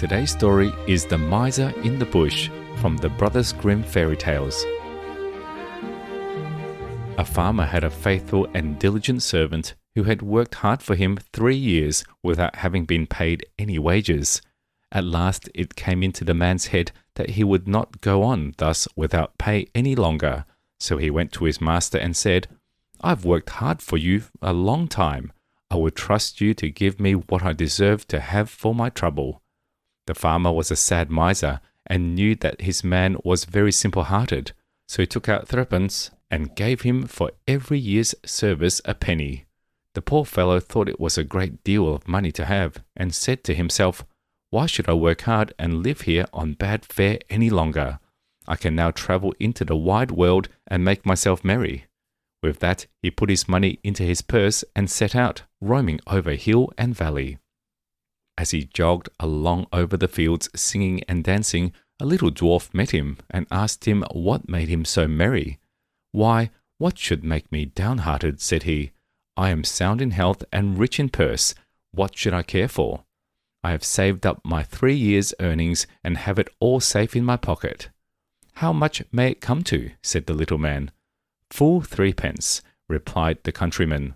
Today's story is The Miser in the Bush from the Brothers Grimm fairy tales. A farmer had a faithful and diligent servant who had worked hard for him 3 years without having been paid any wages. At last it came into the man's head that he would not go on thus without pay any longer. So he went to his master and said, "I've worked hard for you a long time. I would trust you to give me what I deserve to have for my trouble." The farmer was a sad miser and knew that his man was very simple-hearted, so he took out 3 and gave him for every year's service a penny. The poor fellow thought it was a great deal of money to have, and said to himself, "Why should I work hard and live here on bad fare any longer? I can now travel into the wide world and make myself merry." With that, he put his money into his purse and set out, roaming over hill and valley. As he jogged along over the fields singing and dancing, a little dwarf met him and asked him what made him so merry. "Why, what should make me downhearted?" said he. "I am sound in health and rich in purse. What should I care for? I have saved up my 3 years' earnings and have it all safe in my pocket." "How much may it come to?" said the little man. "Full 3 pence," replied the countryman.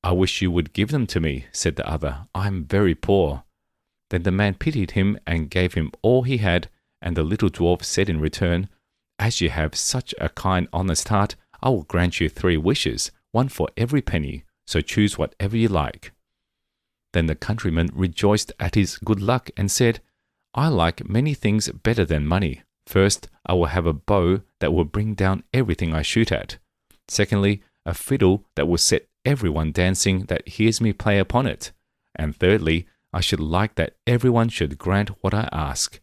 "I wish you would give them to me," said the other. "I am very poor." Then the man pitied him and gave him all he had, and the little dwarf said in return, "As you have such a kind, honest heart, I will grant you 3 wishes, 1 for every penny, so choose whatever you like." Then the countryman rejoiced at his good luck and said, "I like many things better than money. First, I will have a bow that will bring down everything I shoot at. Secondly, a fiddle that will set everyone dancing that hears me play upon it. And thirdly, I should like that everyone should grant what I ask."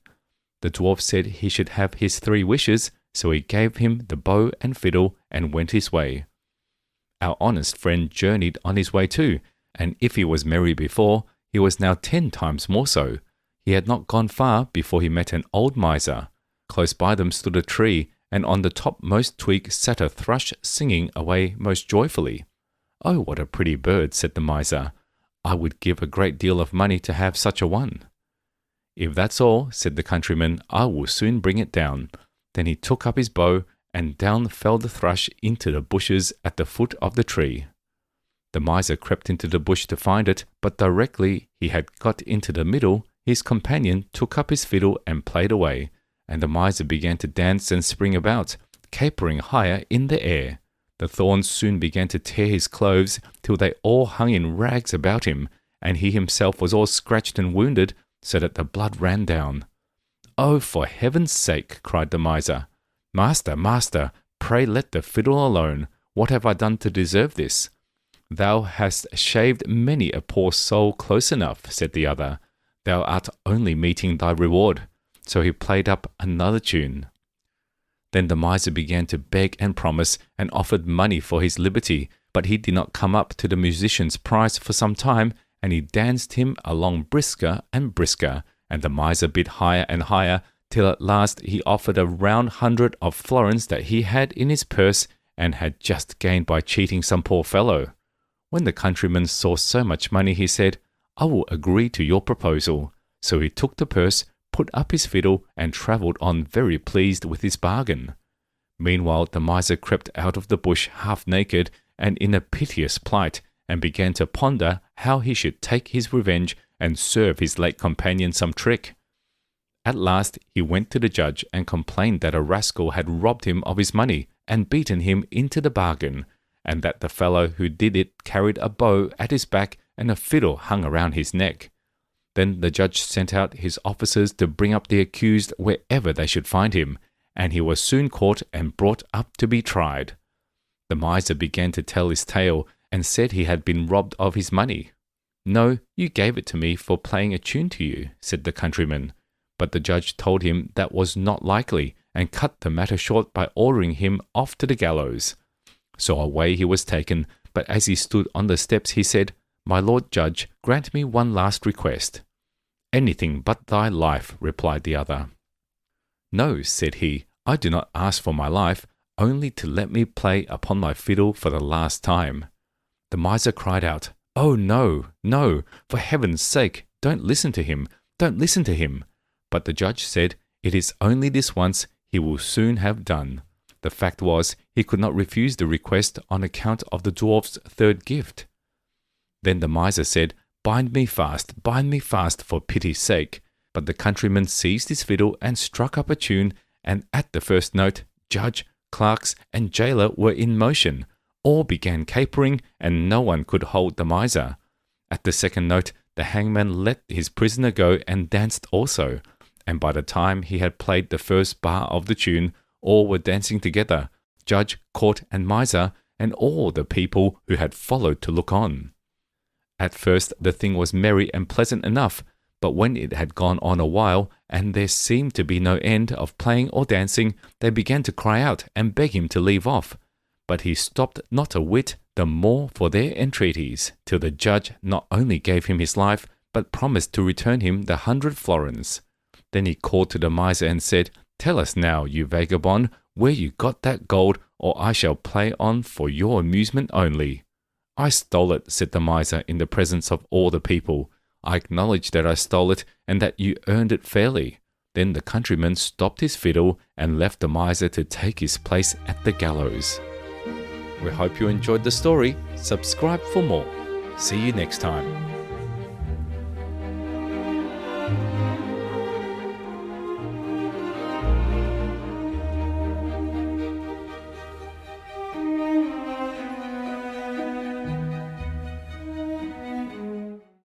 The dwarf said he should have his 3 wishes, so he gave him the bow and fiddle and went his way. Our honest friend journeyed on his way too, and if he was merry before, he was now 10 times more so. He had not gone far before he met an old miser. Close by them stood a tree, and on the topmost twig sat a thrush singing away most joyfully. "Oh, what a pretty bird," said the miser. "I would give a great deal of money to have such a one." "If that's all," said the countryman, "I will soon bring it down." Then he took up his bow, and down fell the thrush into the bushes at the foot of the tree. The miser crept into the bush to find it, but directly he had got into the middle, his companion took up his fiddle and played away, and the miser began to dance and spring about, capering higher in the air. The thorns soon began to tear his clothes till they all hung in rags about him, and he himself was all scratched and wounded, so that the blood ran down. "Oh, for heaven's sake," cried the miser. "Master, master, pray let the fiddle alone. What have I done to deserve this?" "Thou hast shaved many a poor soul close enough," said the other. "Thou art only meeting thy reward." So he played up another tune. Then the miser began to beg and promise, and offered money for his liberty, but he did not come up to the musician's price for some time, and he danced him along brisker and brisker, and the miser bid higher and higher, till at last he offered a round 100 of florins that he had in his purse, and had just gained by cheating some poor fellow. When the countryman saw so much money, he said, "I will agree to your proposal." So he took the purse, put up his fiddle, and travelled on very pleased with his bargain. Meanwhile the miser crept out of the bush half naked and in a piteous plight, and began to ponder how he should take his revenge and serve his late companion some trick. At last he went to the judge and complained that a rascal had robbed him of his money and beaten him into the bargain, and that the fellow who did it carried a bow at his back and a fiddle hung around his neck. Then the judge sent out his officers to bring up the accused wherever they should find him, and he was soon caught and brought up to be tried. The miser began to tell his tale, and said he had been robbed of his money. "No, you gave it to me for playing a tune to you," said the countryman. But the judge told him that was not likely, and cut the matter short by ordering him off to the gallows. So away he was taken, but as he stood on the steps he said, "My lord judge, grant me one last request." "Anything but thy life," replied the other. "No," said he, "I do not ask for my life, only to let me play upon my fiddle for the last time." The miser cried out, "Oh, no, no, for heaven's sake, don't listen to him, don't listen to him. But the judge said, "It is only this once, he will soon have done." The fact was, he could not refuse the request on account of the dwarf's third gift. Then the miser said, bind me fast, for pity's sake." But the countryman seized his fiddle and struck up a tune, and at the first note, judge, clerks, and jailer were in motion. All began capering, and no one could hold the miser. At the second note, the hangman let his prisoner go and danced also. And by the time he had played the first bar of the tune, all were dancing together, judge, court, and miser, and all the people who had followed to look on. At first the thing was merry and pleasant enough, but when it had gone on a while, and there seemed to be no end of playing or dancing, they began to cry out and beg him to leave off. But he stopped not a whit the more for their entreaties, till the judge not only gave him his life, but promised to return him the 100 florins. Then he called to the miser and said, "Tell us now, you vagabond, where you got that gold, or I shall play on for your amusement only." "I stole it," said the miser in the presence of all the people. "I acknowledge that I stole it, and that you earned it fairly." Then the countryman stopped his fiddle and left the miser to take his place at the gallows. We hope you enjoyed the story. Subscribe for more. See you next time.